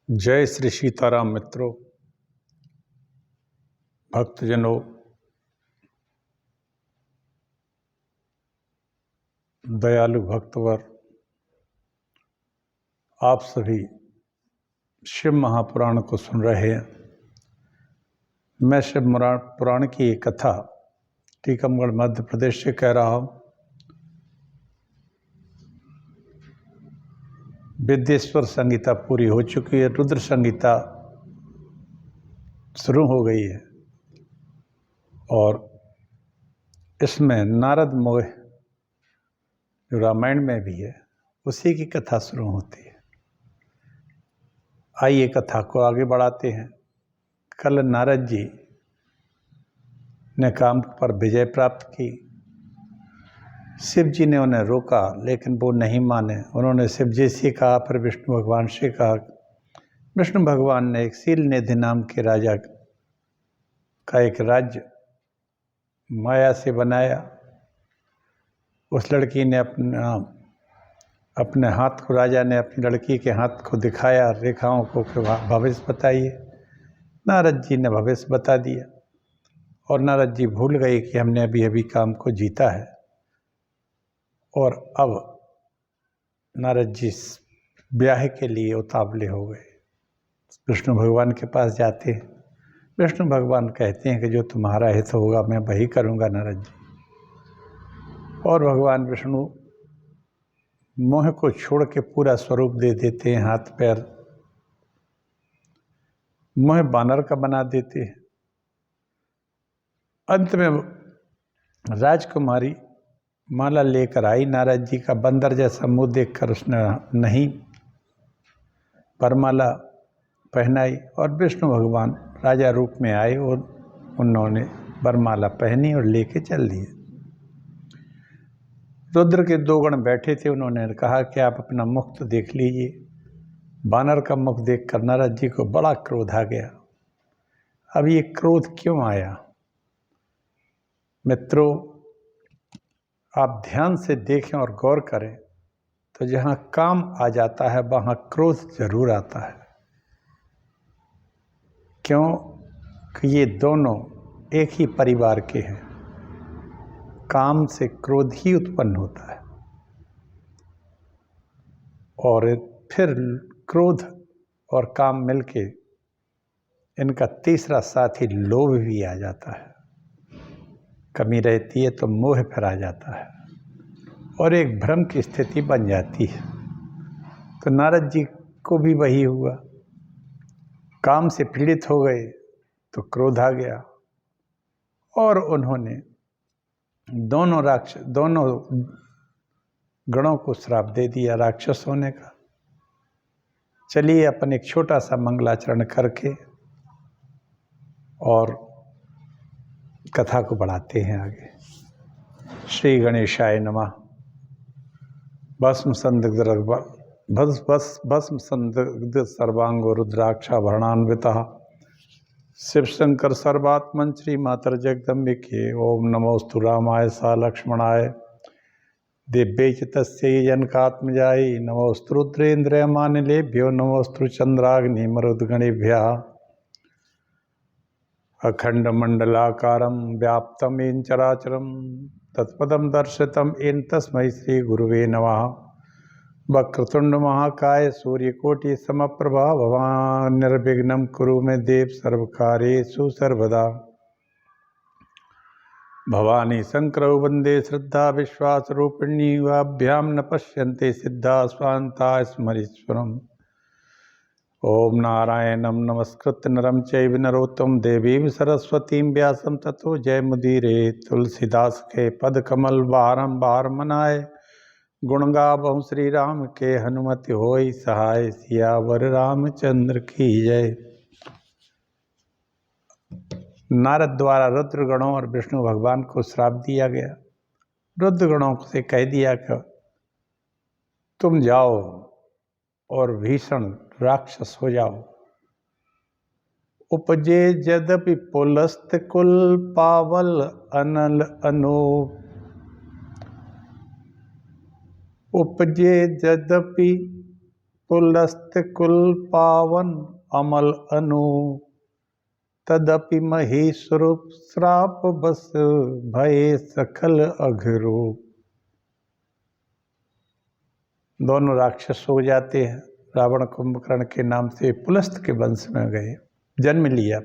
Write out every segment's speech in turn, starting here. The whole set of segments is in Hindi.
जय श्री सीताराम मित्रों, भक्तजनों, दयालु भक्तवर, आप सभी शिव महापुराण को सुन रहे हैं। मैं शिव पुराण की एक कथा टीकमगढ़ मध्य प्रदेश से कह रहा हूँ। विद्येश्वर संगीता पूरी हो चुकी है, रुद्र संगीता शुरू हो गई है और इसमें नारद मोह जो रामायण में भी है उसी की कथा शुरू होती है। आइए कथा को आगे बढ़ाते हैं। कल नारद जी ने काम पर विजय प्राप्त की। शिव जी ने उन्हें रोका लेकिन वो नहीं माने। उन्होंने शिव जी से कहा, फिर विष्णु भगवान से कहा। विष्णु भगवान ने एक शील निधि नाम के राजा का एक राज्य माया से बनाया। उस लड़की ने अपने हाथ को, राजा ने अपनी लड़की के हाथ को दिखाया, रेखाओं को भविष्य बताइए। नारद जी ने भविष्य बता दिया और नारद जी भूल गए कि हमने अभी अभी काम को जीता है। और अब नारद जी ब्याह के लिए उतावले हो गए। विष्णु भगवान के पास जाते हैं। विष्णु भगवान कहते हैं कि जो तुम्हारा हित होगा मैं वही करूँगा नारद जी। और भगवान विष्णु मोह को छोड़ के पूरा स्वरूप दे देते हैं, हाथ पैर मोह बानर का बना देते हैं। अंत में राजकुमारी माला लेकर आई। नारद जी का बंदर जैसा मुंह देखकर उसने नहीं वरमाला पहनाई और विष्णु भगवान राजा रूप में आए और उन्होंने वरमाला पहनी और लेके चल दिए। रुद्र के दो गण बैठे थे। उन्होंने कहा कि आप अपना मुख तो देख लीजिए। बानर का मुख देखकर नारद जी को बड़ा क्रोध आ गया। अब ये क्रोध क्यों आया? मित्रों, आप ध्यान से देखें और गौर करें तो जहाँ काम आ जाता है वहाँ क्रोध जरूर आता है। क्यों कि ये दोनों एक ही परिवार के हैं। काम से क्रोध ही उत्पन्न होता है और फिर क्रोध और काम मिलके इनका तीसरा साथी लोभ भी आ जाता है। कमी रहती है तो मोह फिर आ जाता है और एक भ्रम की स्थिति बन जाती है। तो नारद जी को भी वही हुआ। काम से पीड़ित हो गए तो क्रोध आ गया और उन्होंने दोनों गणों को श्राप दे दिया राक्षस होने का। चलिए अपन एक छोटा सा मंगलाचरण करके और कथा को बढ़ाते हैं आगे। श्री गणेशाय नमः। भस्म संदिग्ध सर्वांगो रुद्राक्षाभरणान्वितः शिव शंकर सर्वात्मन श्री मातर जगदम्बिके। ओम नमोस्तु रामाय सा लक्ष्मणाय दिव्यै च तस्यै जनकात्मजायै। नमोस्तु रुद्रेन्द्रयमानिलेभ्यो नमोस्तु चंद्राग्नि मरुद्गणेभ्यः। अखंडमंडलाकारं व्याप्तं येन चराचरं तत्पदं दर्शितं येन तस्मै श्री गुरुवे नमः। वक्रतुंड महाकाय सूर्यकोटि समप्रभा भवान् निर्विघ्नं कुरु मे देव सर्वकार्येषु सर्वदा। भवानी शंकरौ वंदे श्रद्धा विश्वास रूपिणी वाभ्यां न पश्यन्ते सिद्धा स्वान्ता स्मरीश्वरम्। ओम नारायणं नमस्कृत्य नरं चैव नरोत्तमं देवीं सरस्वतीं व्यासं ततो जयमुदीरे। तुलसीदास के पद कमल बारंबार मनाए। गुण गावहु श्री राम के हनुमति होय सहाय। सियावर रामचंद्र की जय। नारद द्वारा रुद्र गणों और विष्णु भगवान को श्राप दिया गया। रुद्र गणों से कह दिया कि तुम जाओ और भीषण राक्षस हो जाओ। उपजे यद्यपि पुलस्त कुल पावल अनल अनूप। उपजे यद्यपि पुलस्त कुल पावन अमल अनु, तदपि महीश्वरूप श्राप बस भय सकल अघरूप। दोनों राक्षस हो जाते हैं। रावण कुंभकर्ण के नाम से पुलस्त के वंश में गए, जन्म लिया।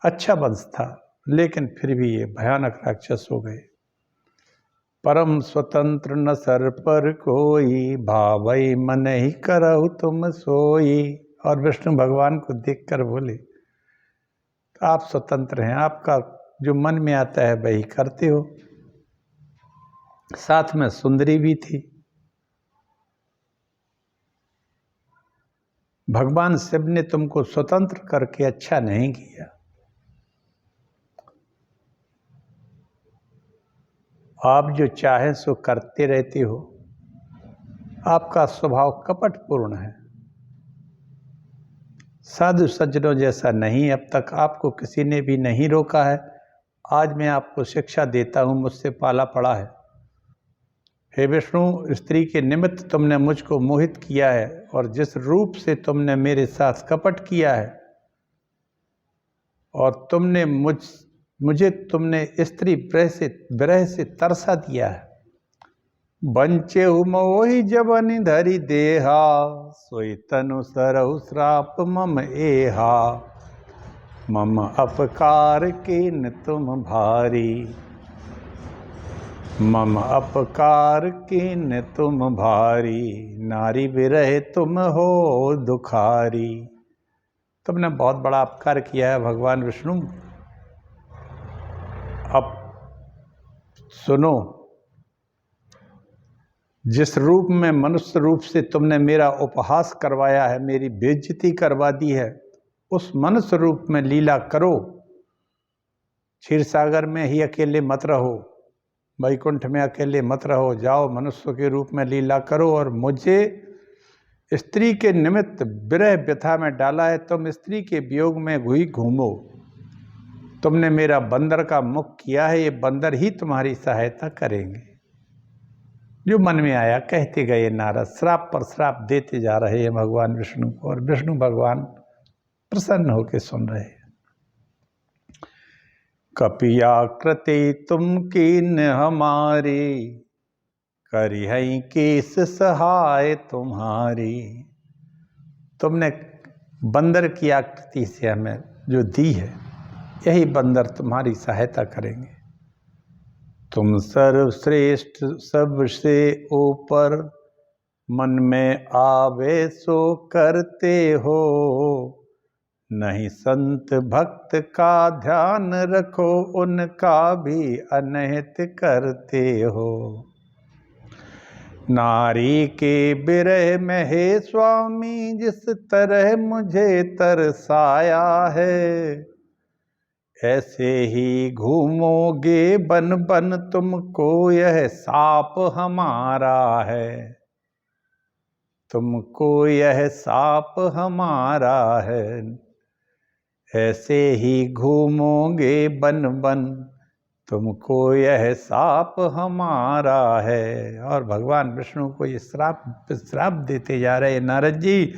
अच्छा वंश था, लेकिन फिर भी ये भयानक राक्षस हो गए। परम स्वतंत्र न सर पर कोई, भावई मन ही करहु तुम सोई। और विष्णु भगवान को देखकर बोले, आप स्वतंत्र हैं, आपका जो मन में आता है वही करते हो। साथ में सुंदरी भी थी। भगवान शिव ने तुमको स्वतंत्र करके अच्छा नहीं किया। आप जो चाहें सो करते रहते हो। आपका स्वभाव कपटपूर्ण है, साधु सज्जनों जैसा नहीं। अब तक आपको किसी ने भी नहीं रोका है। आज मैं आपको शिक्षा देता हूँ, मुझसे पाला पड़ा है। हे विष्णु, स्त्री के निमित्त तुमने मुझको मोहित किया है, और जिस रूप से तुमने मेरे साथ कपट किया है, और तुमने मुझे तुमने स्त्री विरह से तरसा दिया है। बंचे मोहि जबनि धरि देहा, सोई तनु सरहु श्राप मम एहा। मम अपकार कीन तुम भारी, मम अपकार कीन तुम भारी। नारी विरह तुम हो दुखारी। तुमने बहुत बड़ा अपकार किया है भगवान विष्णु। अब सुनो, जिस रूप में मनुष्य रूप से तुमने मेरा उपहास करवाया है, मेरी बेइज्जती करवा दी है, उस मनुष्य रूप में लीला करो। क्षीर सागर में ही अकेले मत रहो, वैकुंठ में अकेले मत रहो। जाओ मनुष्य के रूप में लीला करो, और मुझे स्त्री के निमित्त विरह व्यथा में डाला है। तुम स्त्री के वियोग में हुई घूमो। तुमने मेरा बंदर का मुख किया है, ये बंदर ही तुम्हारी सहायता करेंगे। जो मन में आया कहते गए नारद, श्राप पर श्राप देते जा रहे हैं भगवान विष्णु को, और विष्णु भगवान प्रसन्न होकर सुन रहे हैं। कपियाकृति तुम कीन हमारी, करिहई केस सहाय तुम्हारी। तुमने बंदर की आकृति से हमें जो दी है, यही बंदर तुम्हारी सहायता करेंगे। तुम सर्वश्रेष्ठ सबसे ऊपर, मन में आवे सो करते हो। नहीं संत भक्त का ध्यान रखो, उनका भी अनहित करते हो। नारी के विरह में हे स्वामी, जिस तरह मुझे तरसाया है, ऐसे ही घूमोगे बन बन, तुमको यह साप हमारा है। तुमको यह साप हमारा है, ऐसे ही घूमोगे बन बन, तुमको यह साप हमारा है। और भगवान विष्णु को ये श्राप देते जा रहे। नारद जी,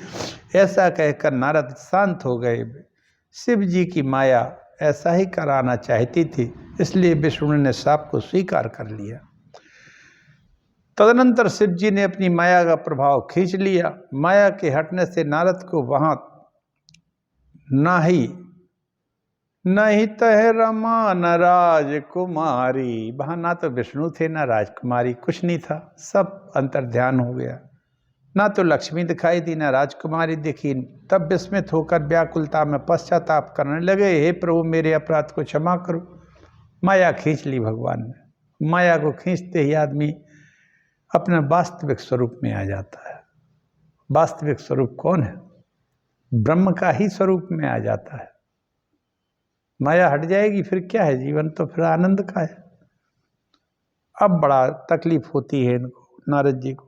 ऐसा कहकर नारद शांत हो गए। शिव जी की माया ऐसा ही कराना चाहती थी, इसलिए विष्णु ने श्राप को स्वीकार कर लिया। तदनंतर शिव जी ने अपनी माया का प्रभाव खींच लिया। माया के हटने से नारद को वहां नहीं तह रमा न राजकुमारी, वहां ना तो विष्णु थे ना राजकुमारी, कुछ नहीं था, सब अंतर्ध्यान हो गया। ना तो लक्ष्मी दिखाई दी ना राजकुमारी दिखी। तब विस्मित होकर व्याकुलता में पश्चाताप करने लगे, हे प्रभु मेरे अपराध को क्षमा करो। माया खींच ली भगवान ने। माया को खींचते ही आदमी अपने वास्तविक स्वरूप में आ जाता है। वास्तविक स्वरूप कौन है? ब्रह्म का ही स्वरूप में आ जाता है। माया हट जाएगी फिर क्या है? जीवन तो फिर आनंद का है। अब बड़ा तकलीफ होती है इनको, नारद जी को,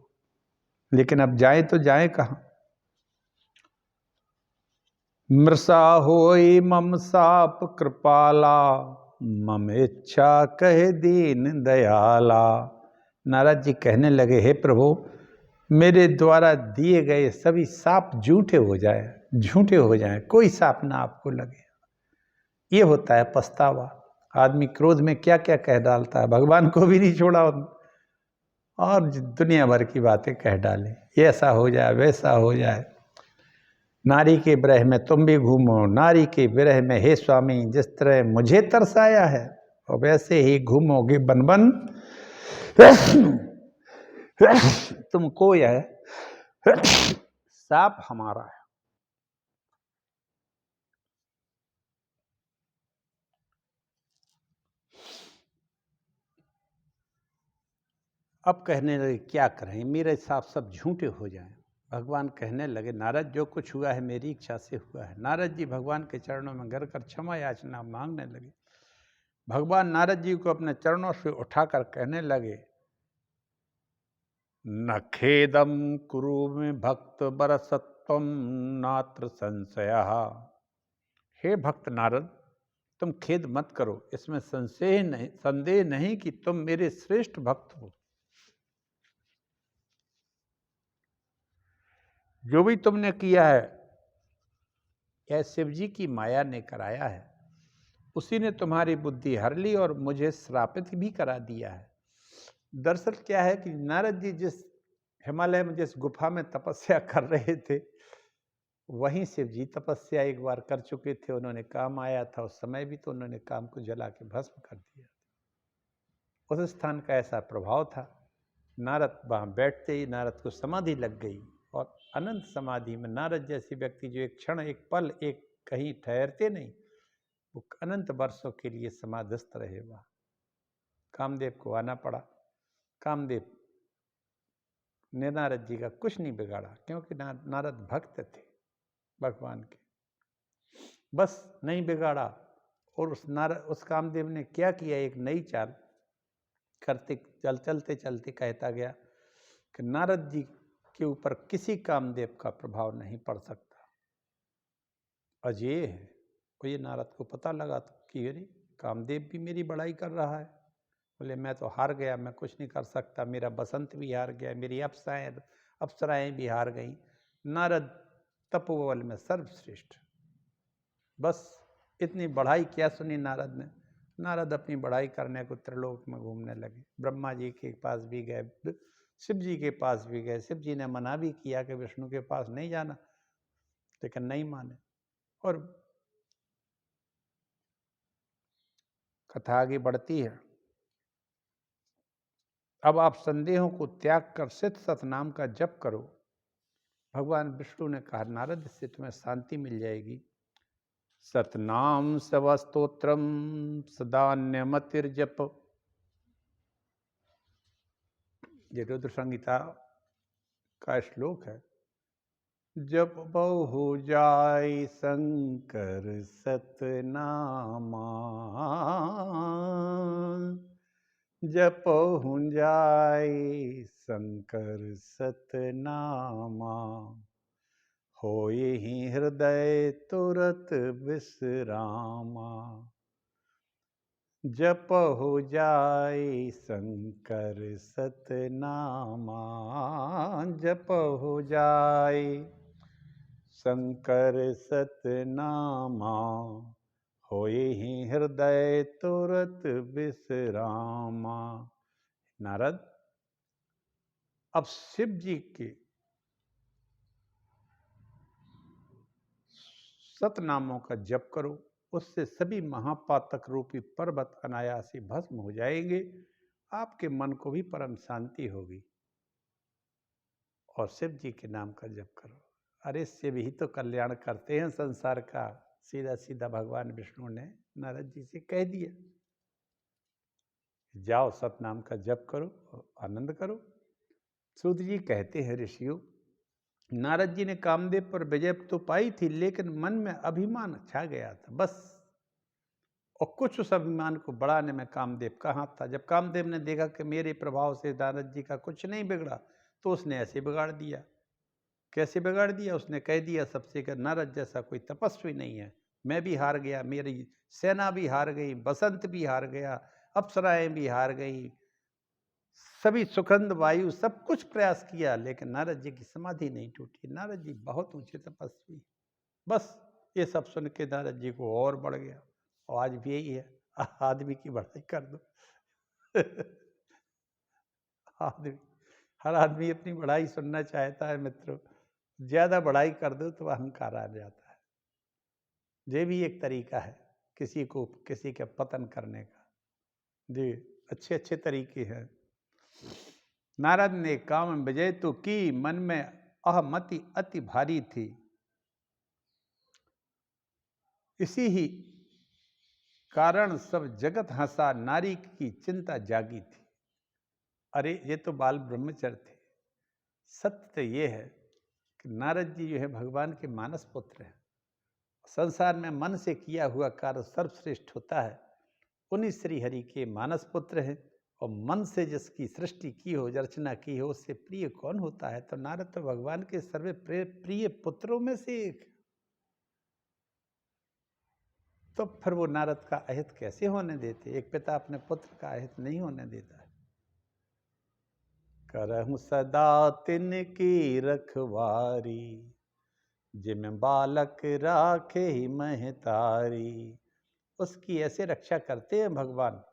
लेकिन अब जाए तो जाए कहाँ? मृषा होई मम साप कृपाला, मम इच्छा कहे दीन दयाला। नारद जी कहने लगे, हे प्रभु मेरे द्वारा दिए गए सभी साप झूठे हो जाएं, कोई साप ना आपको लगे। ये होता है पछतावा। आदमी क्रोध में क्या क्या कह डालता है, भगवान को भी नहीं छोड़ा और दुनिया भर की बातें कह डाले, ये ऐसा हो जाए वैसा हो जाए। नारी के विरह में तुम भी घूमो, नारी के विरह में हे स्वामी जिस तरह मुझे तरसाया है और वैसे ही घूमोगे बन बन तुमको यह साप हमारा है। अब कहने लगे क्या करें, मेरे साथ सब झूठे हो जाएं। भगवान कहने लगे नारद जो कुछ हुआ है मेरी इच्छा से हुआ है। नारद जी भगवान के चरणों में गिर कर क्षमा याचना मांगने लगे। भगवान नारद जी को अपने चरणों से उठाकर कहने लगे न खेदम कुरु में भक्त बरसत्वम नात्र संशय। हे भक्त नारद तुम खेद मत करो, इसमें संदेह नहीं कि तुम मेरे श्रेष्ठ भक्त हो। जो भी तुमने किया है यह शिव जी की माया ने कराया है, उसी ने तुम्हारी बुद्धि हर ली और मुझे श्रापित भी करा दिया है। दरअसल क्या है कि नारद जी जिस हिमालय में जिस गुफा में तपस्या कर रहे थे वहीं शिव जी तपस्या एक बार कर चुके थे। उन्होंने काम आया था उस समय भी, तो उन्होंने काम को जला के भस्म कर दिया। उस स्थान का ऐसा प्रभाव था, नारद वहाँ बैठते ही नारद को समाधि लग गई और अनंत समाधि में नारद जैसे व्यक्ति जो एक क्षण एक पल एक कहीं ठहरते नहीं, वो अनंत वर्षों के लिए समाधिस्थ रहे। वहाँ कामदेव को आना पड़ा। कामदेव ने नारद जी का कुछ नहीं बिगाड़ा क्योंकि नारद भक्त थे भगवान के, बस नहीं बिगाड़ा। और उस कामदेव ने क्या किया, एक नई चाल करते चलते चलते कहता गया कि नारद जी के ऊपर किसी कामदेव का प्रभाव नहीं पड़ सकता, अजय है। और ये नारद को पता लगा कि अरे कामदेव भी मेरी बड़ाई कर रहा है। बोले मैं तो हार गया, मैं कुछ नहीं कर सकता, मेरा बसंत भी हार गया, मेरी अप्सराएं भी हार गई। नारद तपोबल में सर्वश्रेष्ठ। बस इतनी बढ़ाई क्या सुनी नारद ने। नारद अपनी बढ़ाई करने को त्रिलोक में घूमने लगे। ब्रह्मा जी के पास भी गए, शिव जी के पास भी गए। शिव जी ने मना भी किया कि विष्णु के पास नहीं जाना, लेकिन नहीं माने। और कथा आगे बढ़ती है। अब आप संदेहों को त्याग कर सिद्ध सतनाम का जप करो। भगवान विष्णु ने कहा नारद इससे तुम्हें शांति मिल जाएगी। सतनाम सवस्तोत्रम सदान्यमतिर्जप, ये रुद्र संहिता का श्लोक है। जप बहु जाय शंकर सतनामा, जपहु जाय शंकर सतनामा, होय ही हृदय तुरत विश्रामा। जपहु जाय शंकर सतनामा, जपहु जाय शंकर सतनामा, होय ही हृदय तुरत विश्रामा। नारद अब शिव जी के सतनामों का जप करो, उससे सभी महापातक रूपी पर्वत अनायास ही भस्म हो जाएंगे। आपके मन को भी परम शांति होगी। और शिव जी के नाम का जप करो। अरे शिव ही तो कल्याण करते हैं संसार का, सीधा सीधा भगवान विष्णु ने नारद जी से कह दिया। जाओ सतनाम का जप करो और आनंद करो। सूत जी कहते हैं ऋषियों, नारद जी ने कामदेव पर विजय तो पाई थी, लेकिन मन में अभिमान छा गया था बस। और कुछ उस अभिमान को बढ़ाने में कामदेव का हाथ था। जब कामदेव ने देखा कि मेरे प्रभाव से नारद जी का कुछ नहीं बिगड़ा, तो उसने ऐसे बिगाड़ दिया। कैसे बिगाड़ दिया? उसने कह दिया सबसे कि नारद जैसा कोई तपस्वी नहीं है। मैं भी हार गया, मेरी सेना भी हार गई, बसंत भी हार गया, अप्सराएं भी हार गई, सभी सुगंध वायु सब कुछ प्रयास किया, लेकिन नारद जी की समाधि नहीं टूटी। नारद जी बहुत ऊंचे तपस्वी। बस ये सब सुन के नारद जी को और बढ़ गया। और आज भी यही है, आदमी की बढ़ाई कर दो। आदमी, हर आदमी अपनी बढ़ाई सुनना चाहता है मित्रों। ज्यादा बढ़ाई कर दो तो अहंकार आ जाता है। ये भी एक तरीका है किसी के पतन करने का। जी, अच्छे अच्छे तरीके हैं। नारद ने काम विजय तो की, मन में अहमति अति भारी थी। इसी ही कारण सब जगत हंसा, नारी की चिंता जागी थी। अरे ये तो बाल ब्रह्मचर्य थे। सत्य तो ये है कि नारद जी जो है भगवान के मानस पुत्र हैं। संसार में मन से किया हुआ कार्य सर्वश्रेष्ठ होता है। उन्हीं श्री हरि के मानस पुत्र हैं। और मन से जिसकी सृष्टि की हो, रचना की हो, उससे प्रिय कौन होता है? तो नारद तो भगवान के सर्वे प्रिय पुत्रों में से एक। तो फिर वो नारद का अहित कैसे होने देते? एक पिता अपने पुत्र का अहित नहीं होने देता है। करहूं सदा तिनकी रखवारी, जिम बालक राखे ही महतारी। उसकी ऐसे रक्षा करते हैं भगवान,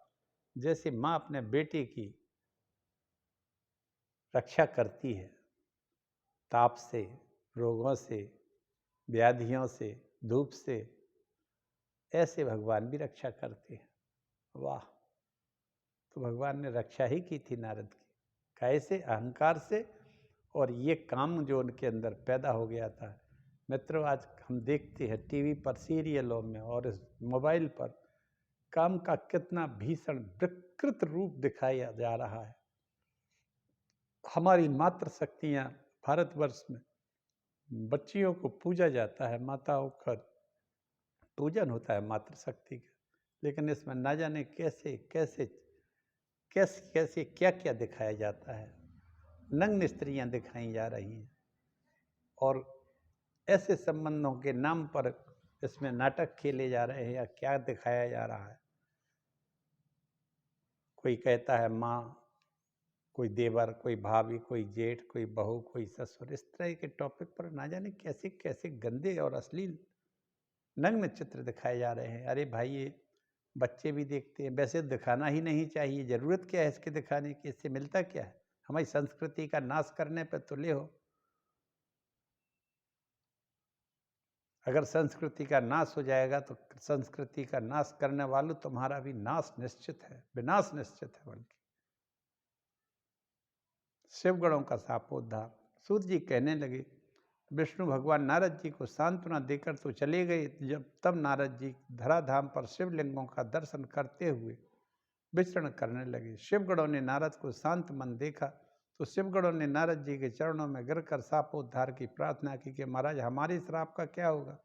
जैसे माँ अपने बेटे की रक्षा करती है, ताप से, रोगों से, व्याधियों से, धूप से। ऐसे भगवान भी रक्षा करते हैं। वाह! तो भगवान ने रक्षा ही की थी नारद की। कैसे? अहंकार से। और ये काम जो उनके अंदर पैदा हो गया था। मित्रों, आज हम देखते हैं टीवी पर, सीरियलों में और इस मोबाइल पर काम का कितना भीषण विकृत रूप दिखाया जा रहा है। हमारी मातृ शक्तियाँ भारतवर्ष में बच्चियों को पूजा जाता है, माताओं का पूजन होता है मातृशक्ति का। लेकिन इसमें ना जाने कैसे कैसे कैसे कैसे क्या क्या दिखाया जाता है। नग्न स्त्रियां दिखाई जा रही हैं और ऐसे संबंधों के नाम पर इसमें नाटक खेले जा रहे हैं या क्या दिखाया जा रहा है। कोई कहता है माँ, कोई देवर, कोई भाभी, कोई जेठ, कोई बहू, कोई ससुर। इस तरह के टॉपिक पर ना जाने कैसे कैसे गंदे और अश्लील नग्न चित्र दिखाए जा रहे हैं। अरे भाई, ये बच्चे भी देखते हैं। वैसे दिखाना ही नहीं चाहिए। जरूरत क्या है इसके दिखाने की? इससे मिलता क्या है? हमारी संस्कृति का नाश करने पर तुले हो। अगर संस्कृति का नाश हो जाएगा तो संस्कृति का नाश करने वालों तुम्हारा भी नाश निश्चित है, विनाश निश्चित है। बल्कि शिवगणों का शापोद्धार। सूत जी कहने लगे, विष्णु भगवान नारद जी को सांत्वना देकर तो चले गए। जब तब नारद जी धराधाम पर शिवलिंगों का दर्शन करते हुए विचरण करने लगे। शिवगणों ने नारद को शांत मन देखा तो शिवगणों ने नारद जी के चरणों में गिरकर शापोद्धार की प्रार्थना की कि महाराज, हमारे श्राप का क्या होगा?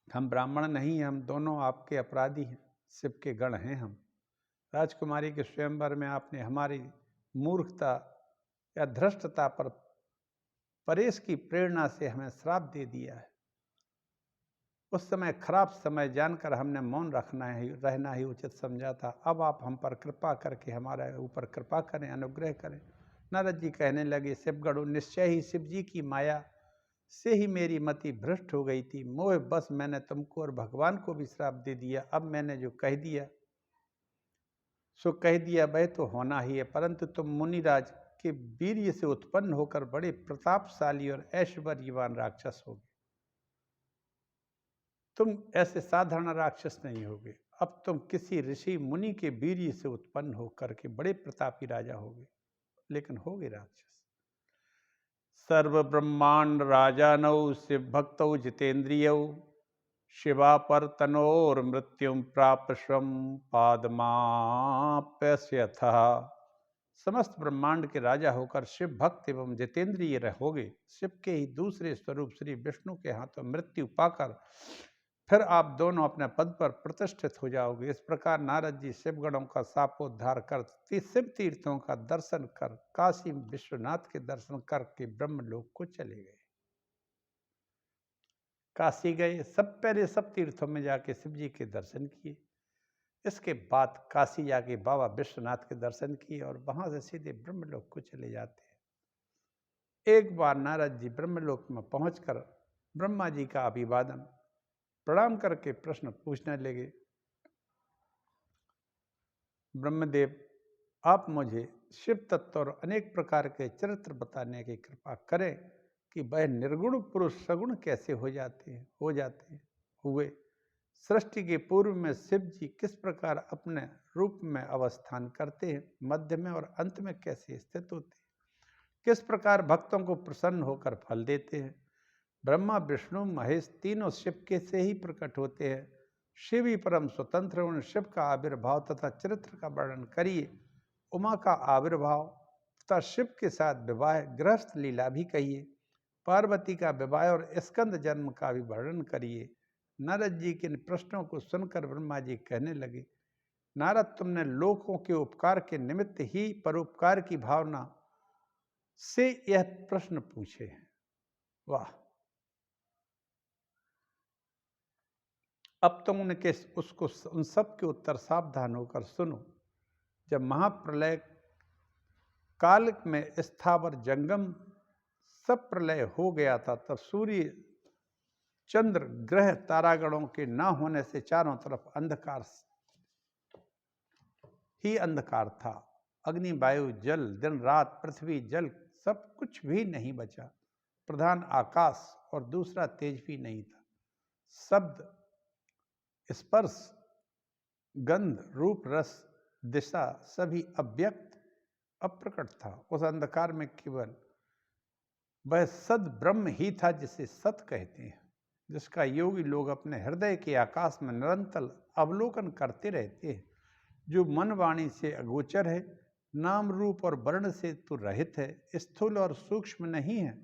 हम ब्राह्मण नहीं हैं, हम दोनों आपके अपराधी हैं, शिव के गण हैं हम। राजकुमारी के स्वयंवर में आपने हमारी मूर्खता या धृष्टता पर परेश की प्रेरणा से हमें श्राप दे दिया है। उस समय खराब समय जानकर हमने मौन रहना ही उचित समझा था। अब आप हम पर कृपा करके हमारे ऊपर कृपा करें, अनुग्रह करें। नारद जी कहने लगे, शिवगणों, निश्चय ही शिव जी की माया से ही मेरी मति भ्रष्ट हो गई थी। मोह बस मैंने तुमको और भगवान को भी श्राप दे दिया। अब मैंने जो कह दिया सो कह दिया, वह तो होना ही है। परंतु तुम मुनिराज के वीर्य से उत्पन्न होकर बड़े प्रतापशाली और ऐश्वर्यवान राक्षस होगे। तुम ऐसे साधारण राक्षस नहीं होगे। अब तुम किसी ऋषि मुनि के वीर्य से उत्पन्न होकर के बड़े प्रतापी राजा होगे। लेकिन होगे राक्षस। सर्व ब्रह्मांड राजानौ शिव भक्तौ जितेंद्रियौ, शिवा पर तनोर मृत्युम प्राप स्वम पादमाप्यस्यथः। समस्त ब्रह्मांड के राजा होकर शिव भक्त एवं जितेंद्रिय रहोगे। शिव के ही दूसरे स्वरूप श्री विष्णु के हाथों मृत्यु पाकर फिर आप दोनों अपने पद पर प्रतिष्ठित हो जाओगे। इस प्रकार नारद जी शिवगणों का शापोद्धार कर शिव तीर्थों का दर्शन कर काशी विश्वनाथ के दर्शन करके ब्रह्मलोक को चले गए। काशी गए, सब पहले सब तीर्थों में जाके शिव जी के दर्शन किए। इसके बाद काशी जाके बाबा विश्वनाथ के दर्शन किए और वहां से सीधे ब्रह्मलोक को चले जाते हैं। एक बार नारद जी ब्रह्मलोक में पहुंचकर ब्रह्मा जी का अभिवादन प्रणाम करके प्रश्न पूछने लगे, ब्रह्मदेव, आप मुझे शिव तत्व और अनेक प्रकार के चरित्र बताने की कृपा करें कि वह निर्गुण पुरुष सगुण कैसे हो जाते हैं हुए। सृष्टि के पूर्व में शिव जी किस प्रकार अपने रूप में अवस्थान करते हैं, मध्य में और अंत में कैसे स्थित होते हैं, किस प्रकार भक्तों को प्रसन्न होकर फल देते हैं। ब्रह्मा विष्णु महेश तीनों शिव के से ही प्रकट होते हैं। शिव ही परम स्वतंत्र, उन शिव का आविर्भाव तथा चरित्र का वर्णन करिए। उमा का आविर्भाव तथा शिव के साथ विवाह गृहस्थ लीला भी कहिए। पार्वती का विवाह और स्कंद जन्म का भी वर्णन करिए। नारद जी के इन प्रश्नों को सुनकर ब्रह्मा जी कहने लगे, नारद, तुमने लोकों के उपकार के निमित्त ही परोपकार की भावना से यह प्रश्न पूछे हैं। वाह! अब तुम उनके उसको उन सब के उत्तर सावधान होकर सुनो। जब महाप्रलय काल में स्थावर जंगम सब प्रलय हो गया था, तब सूर्य चंद्र ग्रह तारागणों के ना होने से चारों तरफ अंधकार ही अंधकार था। अग्नि, वायु, जल, दिन रात, पृथ्वी, जल सब कुछ भी नहीं बचा। प्रधान आकाश और दूसरा तेज भी नहीं था। शब्द, स्पर्श, गंध, रूप, रस, दिशा सभी अव्यक्त अप्रकट था। उस अंधकार में केवल वह सद ब्रह्म ही था जिसे सत कहते हैं, जिसका योगी लोग अपने हृदय के आकाश में निरंतर अवलोकन करते रहते हैं, जो मन वाणी से अगोचर है, नाम रूप और वर्ण से तो रहित है, स्थूल और सूक्ष्म नहीं है,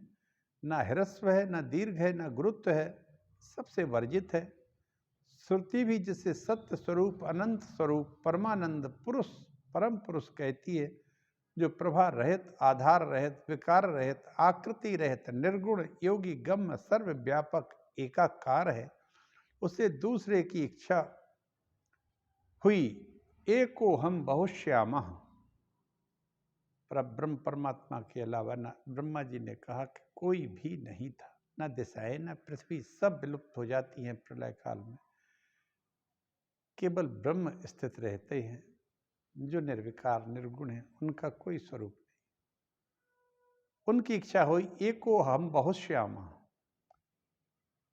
ना ह्रस्व है, ना दीर्घ है, ना गुरुत्व है, सबसे वर्जित है। श्रुति भी जिसे सत्य स्वरूप, अनंत स्वरूप, परमानंद पुरुष, परम पुरुष कहती है, जो प्रभा रहित, आधार रहित, विकार रहित, आकृति रहित, निर्गुण, योगी, गम्य, सर्वव्यापक, एकाकार है, उसे दूसरे की इच्छा हुई। एको हम बहुश्यामः। ब्रह्म परमात्मा के अलावा न ब्रह्मा जी ने कहा कि कोई भी नहीं था, न दिशाएं, न पृथ्वी, सब विलुप्त हो जाती हैं प्रलय काल में। केवल ब्रह्म स्थित रहते हैं, जो निर्विकार निर्गुण है, उनका कोई स्वरूप नहीं। उनकी इच्छा हुई, एको हम बहुश्यामः,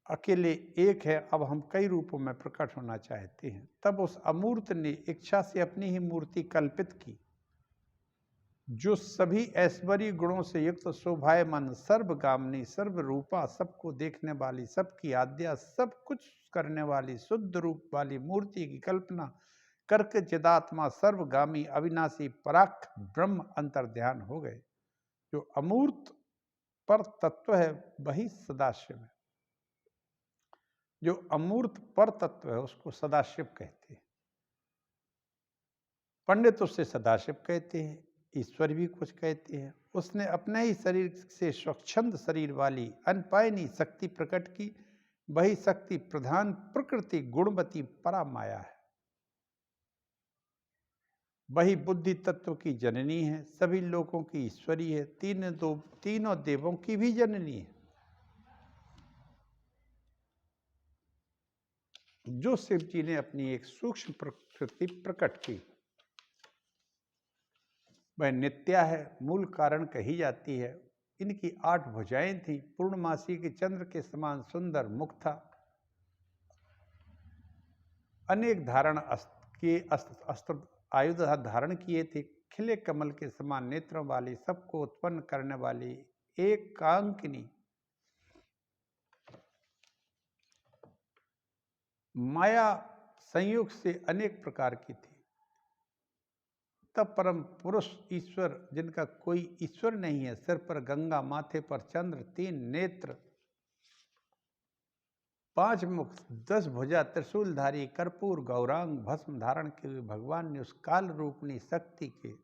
अकेले एक है, अब हम कई रूपों में प्रकट होना चाहते हैं। तब उस अमूर्त ने इच्छा से अपनी ही मूर्ति कल्पित की, जो सभी ऐश्वर्य गुणों से युक्त, शोभायमान, सर्वगामिनी, सर्वरूपा, सबको देखने वाली, सबकी आद्या, सब कुछ करने वाली, शुद्ध रूप वाली मूर्ति की कल्पना करके चिदात्मा, सर्वगामी, अविनाशी, पराक ब्रह्म अंतर्ध्यान हो गए। जो अमूर्त पर तत्व है वही सदाशिव है। जो अमूर्त पर तत्व है उसको सदाशिव कहते हैं। पंडित उससे सदाशिव कहते हैं, ईश्वर भी कुछ कहते हैं। उसने अपने ही शरीर से स्वच्छंद शरीर वाली अनपायनी शक्ति प्रकट की। वही शक्ति प्रधान प्रकृति गुणवती परामाया है। वही बुद्धि तत्व की जननी है, सभी लोगों की ईश्वरी है, तीनों देवों की भी जननी है। जो शिव जी ने अपनी एक सूक्ष्म प्रकृति प्रकट की, वह नित्या है, मूल कारण कही जाती है। इनकी 8 भुजाएं थी, पूर्णमासी के चंद्र के समान सुंदर मुख था, अनेक धारण के अस्त्र आयुध धारण किए थे, खिले कमल के समान नेत्रों वाली, सबको उत्पन्न करने वाली एकांकिनी, माया संयोग से अनेक प्रकार की थी। तब परम पुरुष ईश्वर, जिनका कोई ईश्वर नहीं है, सिर पर गंगा, माथे पर चंद्र, 3 नेत्र, 5 मुख, 10 भुजा, त्रिशूलधारी, कर्पूर गौरांग, भस्म धारण के हुए भगवान ने उस काल रूपणी शक्ति के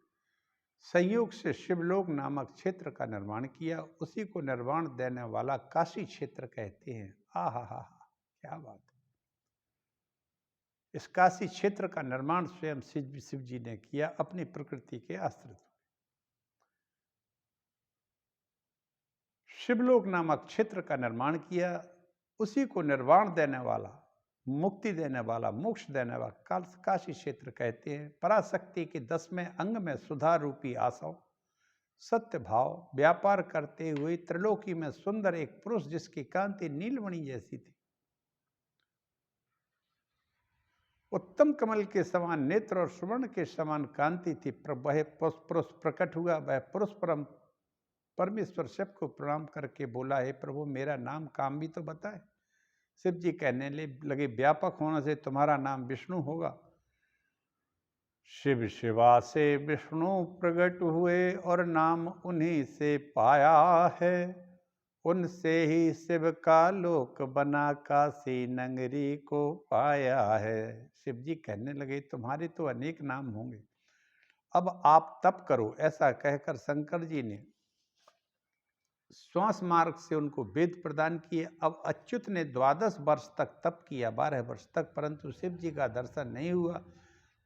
संयोग से शिवलोक नामक क्षेत्र का निर्माण किया। उसी को निर्वाण देने वाला काशी क्षेत्र कहते हैं। आहा हा, क्या बात है! इस काशी क्षेत्र का निर्माण स्वयं शिव जी ने किया अपनी प्रकृति के आश्रित। शिवलोक नामक क्षेत्र का निर्माण किया, उसी को निर्वाण देने वाला, मुक्ति देने वाला, मोक्ष देने वाला काशी क्षेत्र कहते हैं। पराशक्ति के 10वें अंग में सुधा रूपी आसव, सत्य भाव व्यापार करते हुए त्रिलोकी में सुंदर एक पुरुष जिसकी कांति नीलमणि जैसी थी, उत्तम कमल के समान नेत्र और सुवर्ण के समान कांति थी। वह पुरुष प्रकट हुआ। वह पुरुष परमेश्वर शिव को प्रणाम करके बोला, हे प्रभु मेरा नाम काम भी तो बताए। शिव जी कहने लगे, व्यापक होने से तुम्हारा नाम विष्णु होगा। शिव शिवा से विष्णु प्रकट हुए और नाम उन्हीं से पाया है, उनसे ही शिव का लोक बना काशी नगरी को पाया है। शिव जी कहने लगे, तुम्हारे तो अनेक नाम होंगे, अब आप तप करो। ऐसा कहकर शंकर जी ने श्वास मार्ग से उनको वेद प्रदान किए। अब अच्युत ने 12 वर्ष तक तप किया, 12 वर्ष तक, परंतु शिव जी का दर्शन नहीं हुआ।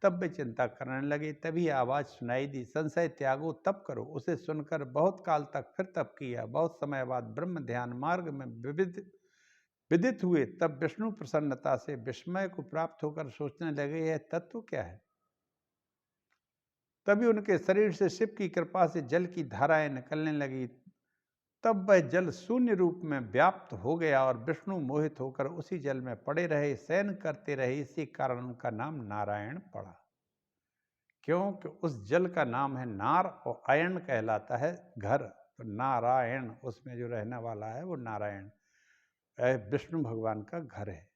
तब वे चिंता करने लगे। तभी आवाज सुनाई दी, संशय त्यागो तप करो। उसे सुनकर बहुत काल तक फिर तप किया। बहुत समय बाद ब्रह्म ध्यान मार्ग में विदित हुए। तब विष्णु प्रसन्नता से विस्मय को प्राप्त होकर सोचने लगे, यह तत्व क्या है। तभी उनके शरीर से शिव की कृपा से जल की धाराएं निकलने लगी। तब वह जल शून्य रूप में व्याप्त हो गया और विष्णु मोहित होकर उसी जल में पड़े रहे, शयन करते रहे। इसी कारण उनका नाम नारायण पड़ा, क्योंकि उस जल का नाम है नार और आयन कहलाता है घर। तो नारायण, उसमें जो रहने वाला है वो नारायण, विष्णु भगवान का घर है।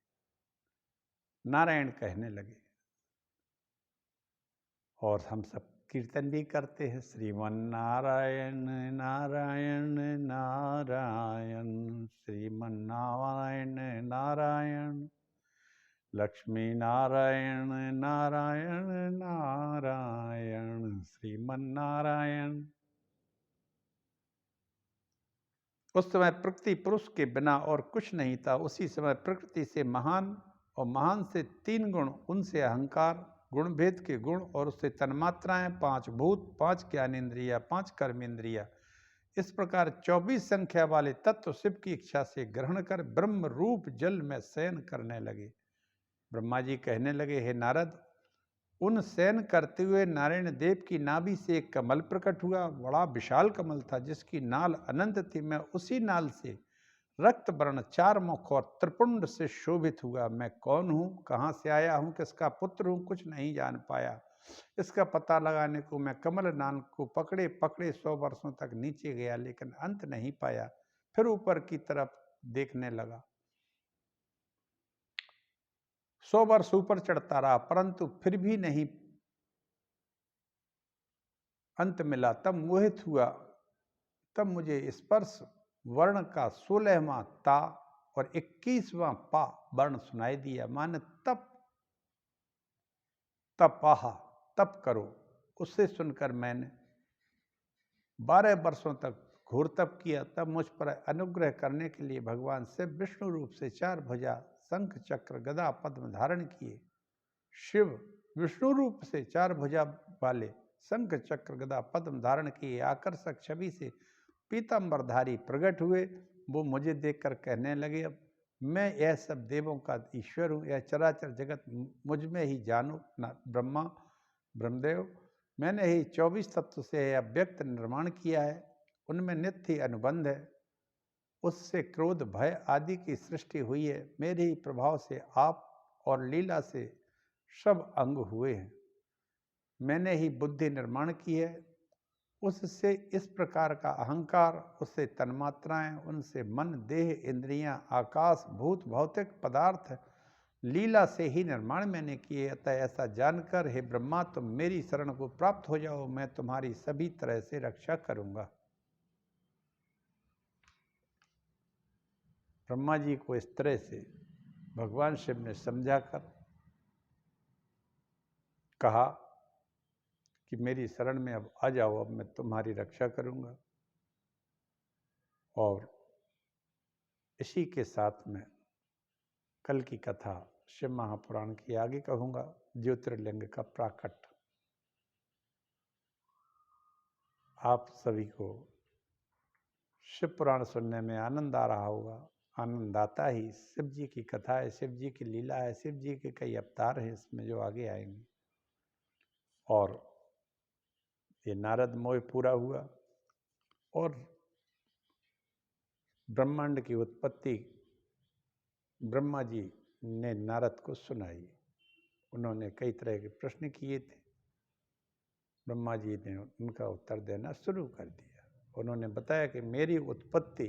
नारायण कहने लगे। और हम सब कीर्तन भी करते हैं, श्रीमन नारायण नारायण नारायण, श्रीमन नारायण नारायण, लक्ष्मी नारायण नारायण नारायण, श्रीमन नारायण। उस समय प्रकृति पुरुष के बिना और कुछ नहीं था। उसी समय प्रकृति से महान और महान से 3 गुण, उनसे अहंकार, गुण भेद के गुण, और उससे तन्मात्राएं, 5 भूत, 5 ज्ञानेन्द्रिया, 5 कर्मेंद्रिया, इस प्रकार 24 संख्या वाले तत्व शिव की इच्छा से ग्रहण कर ब्रह्म रूप जल में शयन करने लगे। ब्रह्मा जी कहने लगे, हे नारद, उन शयन करते हुए नारायण देव की नाभि से एक कमल प्रकट हुआ। बड़ा विशाल कमल था जिसकी नाल अनंत थी। मैं उसी नाल से रक्त वर्ण, 4 मुख और त्रिपुंड से शोभित हुआ। मैं कौन हूँ, कहाँ से आया हूँ, किसका पुत्र हूँ, कुछ नहीं जान पाया। इसका पता लगाने को मैं कमल नाग को पकड़े 100 वर्षों तक नीचे गया, लेकिन अंत नहीं पाया। फिर ऊपर की तरफ देखने लगा, 100 वर्ष ऊपर चढ़ता रहा, परंतु फिर भी नहीं अंत मिला। तब मोहित हुआ। तब मुझे स्पर्श वर्ण का 16वां ता और 21वां पा वर्ण सुनाई दिया। माने तप, तपाहा, तप करो। उससे सुनकर मैंने 12 वर्षों तक घोर तप किया। तब मुझ पर अनुग्रह करने के लिए भगवान शिव विष्णु रूप से 4 भुजा, शंख चक्र गदा पद्म धारण किए। शिव विष्णु रूप से 4 भुजा वाले शंख चक्र गदा पद्म धारण किए आकर्षक छवि से पीतांबरधारी प्रकट हुए। वो मुझे देखकर कहने लगे, अब मैं यह सब देवों का ईश्वर हूँ, यह चराचर जगत मुझ में ही जानो। ब्रह्मा ब्रह्मदेव, मैंने ही 24 तत्व से यह अव्यक्त निर्माण किया है, उनमें नित्य अनुबंध है। उससे क्रोध भय आदि की सृष्टि हुई है। मेरे ही प्रभाव से आप और लीला से सब अंग हुए हैं। मैंने ही बुद्धि निर्माण की है। उससे इस प्रकार का अहंकार, उससे तन्मात्राएं, उनसे मन, देह, इंद्रियां, आकाश, भूत, भौतिक पदार्थ लीला से ही निर्माण मैंने किए। अतः ऐसा जानकर हे ब्रह्मा, तुम मेरी शरण को प्राप्त हो जाओ, मैं तुम्हारी सभी तरह से रक्षा करूंगा। ब्रह्मा जी को इस तरह से भगवान शिव ने समझाकर कहा कि मेरी शरण में अब आ जाओ, अब मैं तुम्हारी रक्षा करूंगा। और इसी के साथ में कल की कथा शिव महापुराण की आगे कहूँगा, ज्योतिर्लिंग का प्राकट। आप सभी को शिव पुराण सुनने में आनंद आ रहा होगा। आनंद आता ही, शिव जी की कथा है, शिव जी की लीला है, शिव जी के कई अवतार हैं इसमें जो आगे आएंगे। और ये नारद मोह पूरा हुआ और ब्रह्मांड की उत्पत्ति ब्रह्मा जी ने नारद को सुनाई। उन्होंने कई तरह के प्रश्न किए थे, ब्रह्मा जी ने उनका उत्तर देना शुरू कर दिया। उन्होंने बताया कि मेरी उत्पत्ति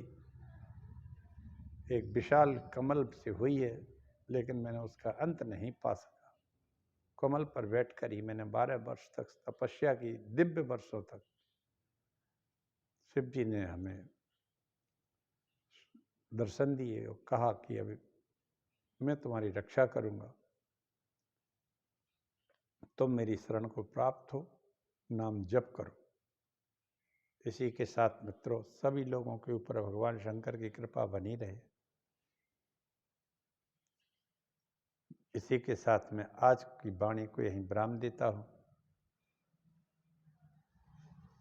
एक विशाल कमल से हुई है, लेकिन मैंने उसका अंत नहीं पा सका। कमल पर बैठकर ही मैंने 12 वर्ष तक तपस्या की, दिव्य वर्षों तक। शिव जी ने हमें दर्शन दिए और कहा कि अभी मैं तुम्हारी रक्षा करूंगा, तुम मेरी शरण को प्राप्त हो, नाम जप करो। इसी के साथ मित्रों, सभी लोगों के ऊपर भगवान शंकर की कृपा बनी रहे। इसी के साथ मैं आज की वाणी को यहीं विराम देता हूँ।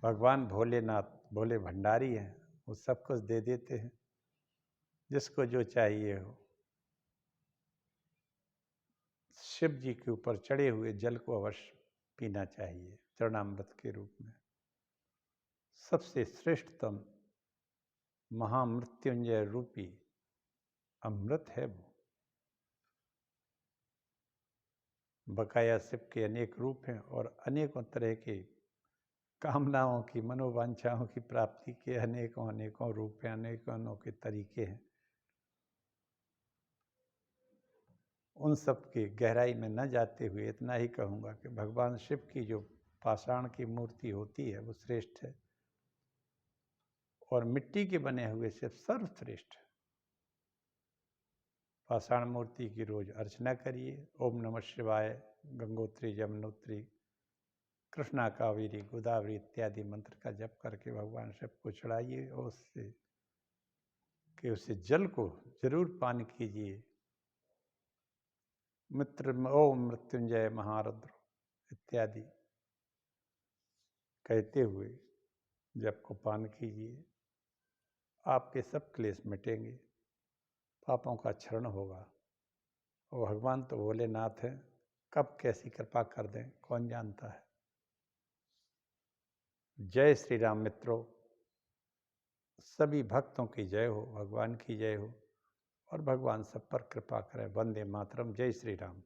भगवान भोलेनाथ भोले भंडारी हैं, वो सब कुछ दे देते हैं, जिसको जो चाहिए हो। शिव जी के ऊपर चढ़े हुए जल को अवश्य पीना चाहिए चरणामृत के रूप में। सबसे श्रेष्ठतम महामृत्युंजय रूपी अमृत है वो। बकाया शिव के अनेक रूप हैं और अनेकों तरह के कामनाओं की, मनोवांछाओं की प्राप्ति के अनेकों रूप हैं, अनेकों के तरीके हैं। उन सब की गहराई में न जाते हुए इतना ही कहूँगा कि भगवान शिव की जो पाषाण की मूर्ति होती है वो श्रेष्ठ है, और मिट्टी के बने हुए शिव सर्वश्रेष्ठ है। पाषाण मूर्ति की रोज अर्चना करिए। ओम नमः शिवाय, गंगोत्री, यमुनोत्री, कृष्णा, कावेरी, गोदावरी इत्यादि मंत्र का जप करके भगवान शिव को चढ़ाइए और उससे जल को जरूर पान कीजिए। मित्र ओम मृत्युंजय महारुद्र इत्यादि कहते हुए जप को पान कीजिए। आपके सब क्लेश मिटेंगे, पापों का क्षरण होगा। और भगवान तो भोलेनाथ हैं, कब कैसी कृपा कर दें कौन जानता है। जय श्री राम मित्रों, सभी भक्तों की जय हो, भगवान की जय हो और भगवान सब पर कृपा करें। वंदे मातरम। जय श्री राम।